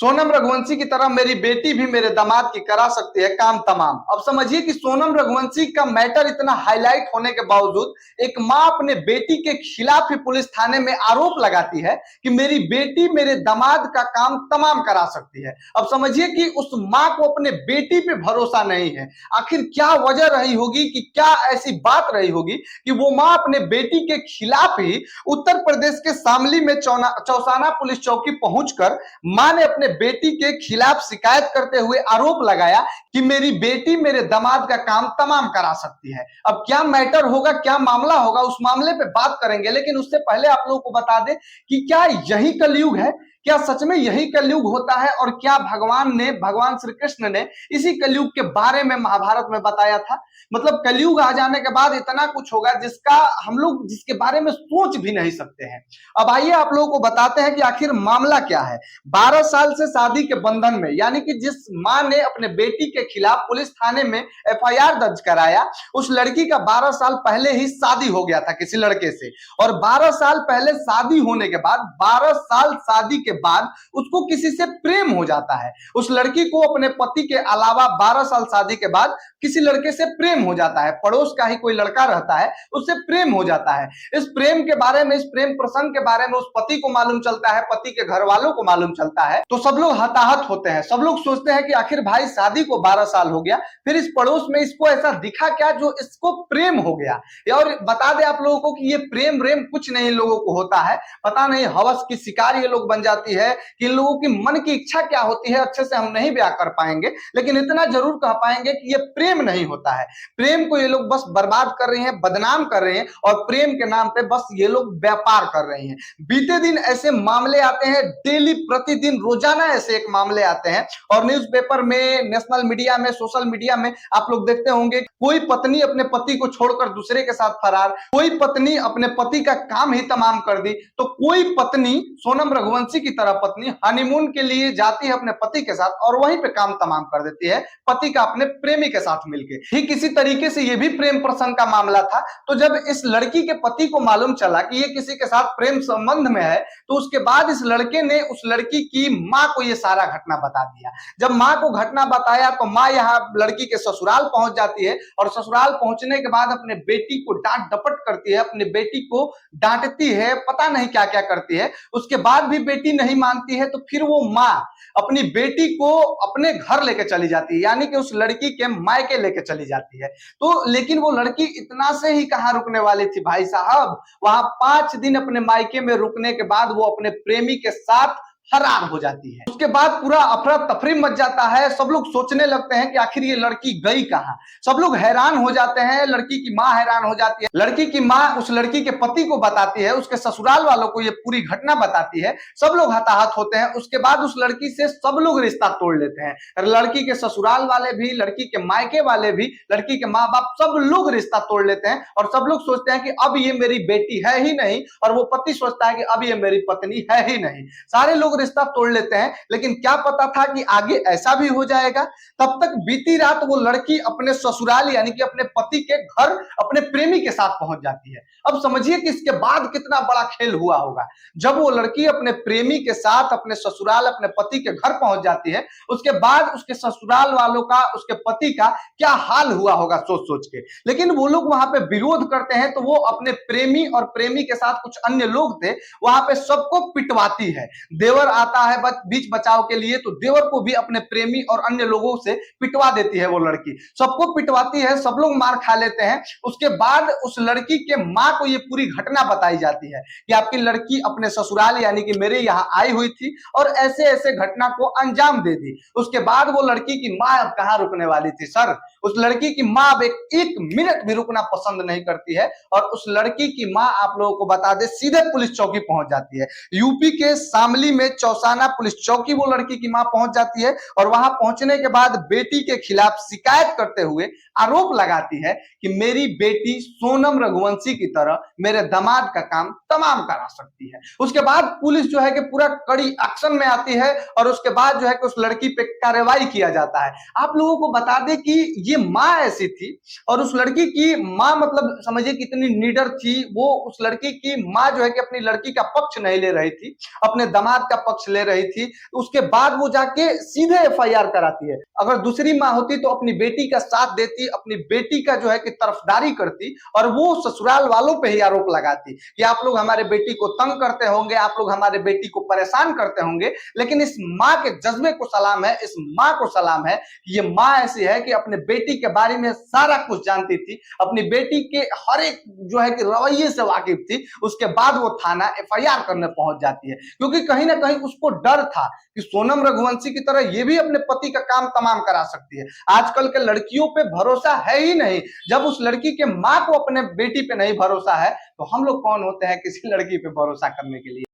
सोनम रघुवंशी की तरह मेरी बेटी भी मेरे दामाद की करा सकती है काम तमाम। अब समझिए कि सोनम रघुवंशी का मैटर इतना हाईलाइट होने के बावजूद एक मां अपने बेटी के खिलाफ ही पुलिस थाने में आरोप लगाती है कि मेरी बेटी मेरे दामाद का काम तमाम करा सकती है। अब समझिए कि उस मां को अपने बेटी पे भरोसा नहीं है। आखिर क्या वजह रही होगी, कि क्या ऐसी बात रही होगी कि वो मां अपने बेटी के खिलाफ ही उत्तर प्रदेश के शामली में चौसाना पुलिस चौकी पहुंचकर मां ने अपने बेटी के खिलाफ शिकायत करते हुए आरोप लगाया कि मेरी बेटी मेरे दामाद का काम तमाम करा सकती है। अब क्या मैटर होगा, क्या मामला होगा, उस मामले पे बात करेंगे, लेकिन उससे पहले आप लोगों को बता दें कि क्या यही कलयुग है, क्या सच में यही कलयुग होता है, और क्या भगवान श्री कृष्ण ने इसी कलयुग के बारे में महाभारत में बताया था। मतलब कलयुग आ जाने के बाद इतना कुछ होगा जिसका हम लोग जिसके बारे में सोच भी नहीं सकते हैं। अब आइए आप लोगों को बताते हैं कि आखिर मामला क्या है। 12 साल से शादी के बंधन में, यानी कि जिस मां ने अपने बेटी के खिलाफ पुलिस थाने में एफआईआर दर्ज कराया, उस लड़की का 12 साल पहले ही शादी हो गया था किसी लड़के से। और 12 साल पहले शादी होने के बाद, 12 साल शादी के बाद उसको किसी से प्रेम हो जाता है। उस लड़की को अपने पति के अलावा 12 साल शादी के बाद किसी लड़के से प्रेम हो जाता है। पड़ोस का ही कोई लड़का रहता है, उससे प्रेम हो जाता है। इस प्रेम के बारे में, इस प्रेम प्रसंग के बारे में उस पति को मालूम चलता है, पति के घर वालों को मालूम चलता है, तो सब लोग हताहत होते हैं। सब लोग सोचते हैं कि आखिर भाई शादी को 12 साल हो गया, फिर इस पड़ोस में इसको ऐसा दिखा क्या जो इसको प्रेम हो गया। और बता दें आप लोगों को कि ये प्रेम रेम कुछ नहीं लोगों को होता है। पता नहीं हवस की शिकार ये लोग बन जाती है कि इन लोगों की मन की इच्छा क्या होती है, अच्छे से हम नहीं बयां कर पाएंगे, लेकिन इतना जरूर कह पाएंगे कि ये प्रेम नहीं होता है। प्रेम को ये लोग बस बर्बाद कर रहे हैं, बदनाम कर रहे हैं, और प्रेम के नाम पे बस ये लोग व्यापार कर रहे हैं। बीते दिन ऐसे मामले आते हैं, डेली प्रतिदिन रोजाना ऐसे एक मामले आते हैं, और न्यूज़पेपर में, नेशनल मीडिया में, सोशल मीडिया में आप लोग देखते होंगे, कोई पत्नी अपने पति को छोड़कर दूसरे के साथ फरार, कोई पत्नी अपने पति का काम ही तमाम कर दी, तो कोई पत्नी सोनम रघुवंशी की तरह पत्नी हनीमून के लिए जाती है अपने पति के साथ और वहीं पे काम तमाम कर देती है पति का अपने प्रेमी के साथ मिलकर। ठीक इसी तरीके से ये भी प्रेम प्रसंग का मामला था। तो जब इस लड़की के पति को मालूम चला कि ये किसी के साथ प्रेम संबंध में है, तो उसके बाद इस लड़के ने उस लड़की की मां को ये सारा घटना बता दिया। जब मां को घटना बताया तो मां यहाँ लड़की के ससुराल पहुंच जाती है, और ससुराल पहुंचने के बाद अपने बेटी को डांट डपट करती है, अपने बेटी को डांटती है, पता नहीं क्या क्या करती है। उसके बाद भी बेटी नहीं मानती है, तो फिर वो मां अपनी बेटी को अपने घर लेके चली जाती है, यानी कि उस लड़की के मायके लेके चली जाती है। तो लेकिन वो लड़की इतना से ही कहां रुकने वाली थी भाई साहब, वहां 5 दिन अपने मायके में रुकने के बाद वो अपने प्रेमी के साथ फरार हो जाती है। उसके बाद पूरा अफरा तफरी मच जाता है। सब लोग सोचने लगते हैं कि आखिर ये लड़की गई कहां। सब लोग हैरान हो जाते हैं, लड़की की मां हैरान हो जाती है। लड़की की मां उस लड़की के पति को बताती है, उसके ससुराल वालों को ये पूरी घटना बताती है। सब लोग हताहत होते हैं। उसके बाद उस लड़की से सब लोग रिश्ता तोड़ लेते हैं। लड़की के ससुराल वाले भी, लड़की के मायके वाले भी, लड़की के माँ बाप, सब लोग रिश्ता तोड़ लेते हैं। और सब लोग सोचते हैं कि अब ये मेरी बेटी है ही नहीं, और वो पति सोचता है कि अब ये मेरी पत्नी है ही नहीं। सारे लोग रिश्ता तोड़ लेते हैं, लेकिन क्या पता था कि आगे ऐसा भी हो जाएगा। तब तक बीती रात वो लड़की अपने ससुराल, यानी कि अपने पति के घर, अपने प्रेमी के साथ पहुंच जाती है। अब समझिए कि इसके बाद कितना बड़ा खेल हुआ होगा। जब वो लड़की अपने प्रेमी के साथ अपने ससुराल, अपने पति के घर पहुंच जाती है, उसके बाद उसके ससुराल वालों का, उसके पति का क्या हाल हुआ होगा सोच सोच के। लेकिन वो लोग वहां पे विरोध करते हैं, तो वो अपने प्रेमी और प्रेमी के साथ कुछ अन्य लोग थे, वहां पे सबको पिटवाती है। देवर आता है बीच बचाव के लिए, तो देवर को भी अपने प्रेमी और अन्य लोगों से पिटवा देती है वो लड़की। सबको पिटवाती है, सब लोग मार खा लेते हैं। उसके बाद उस लड़की के मां को ये पूरी घटना बताई जाती है कि आपकी लड़की अपने ससुराल, यानी कि मेरे यहाँ आई हुई थी और ऐसे ऐसे घटना को अंजाम दे दी। उसके बाद वो लड़की की मां अब कहां रुकने वाली थी सर। उस लड़की की मां अब एक मिनट भी रुकना पसंद नहीं करती है, और उस लड़की की मां, आप लोगों को बता दे, सीधे पुलिस चौकी पहुंच जाती है। यूपी के शामली में चौसाना पुलिस चौकी वो लड़की की मां पहुंच जाती है, और वहां पहुंचने के बाद बेटी के खिलाफ शिकायत करते हुए आरोप लगाती है कि मेरी बेटी सोनम रघुवंशी की तरह मेरे दामाद का काम तमाम करा सकती है। उसके बाद पुलिस जो है कि पूरा कड़ी एक्शन में आती है, और उसके बाद जो है कि उस लड़की पे कार्रवाई किया जाता है। आप लोगों को बता दें कि ये मां ऐसी थी, और उस लड़की की मां, मतलब समझिए कितनी निडर थी वो। उस लड़की की मां जो है कि अपनी लड़की का पक्ष नहीं ले रही थी, अपने दामाद का पक्ष ले रही थी, तो उसके बाद वो जाके सीधे एफआईआर कराती है। अगर दूसरी माँ होती तो अपनी बेटी का साथ देती, अपनी बेटी का जो है कि तरफदारी करती और वो ससुराल वालों पे ही आरोप लगाती कि आप लोग हमारे बेटी को तंग करते होंगे, आप लोग हमारे बेटी को परेशान करते होंगे। लेकिन इस माँ के जज्बे को सलाम है, इस माँ को सलाम है कि ये माँ ऐसी है कि अपने बेटी के बारे में सारा कुछ जानती थी, अपनी बेटी के हर एक जो है कि रवैये से वाकिफ थी। उसके बाद वो थाना एफआईआर करने पहुंच जाती है, क्योंकि कहीं ना कहीं उसको डर था कि सोनम रघुवंशी की तरह ये भी अपने पति का काम तमाम करा सकती है। आजकल के लड़कियों पे भरोसा है ही नहीं। जब उस लड़की के माँ को अपने बेटी पे नहीं भरोसा है, तो हम लोग कौन होते हैं किसी लड़की पे भरोसा करने के लिए।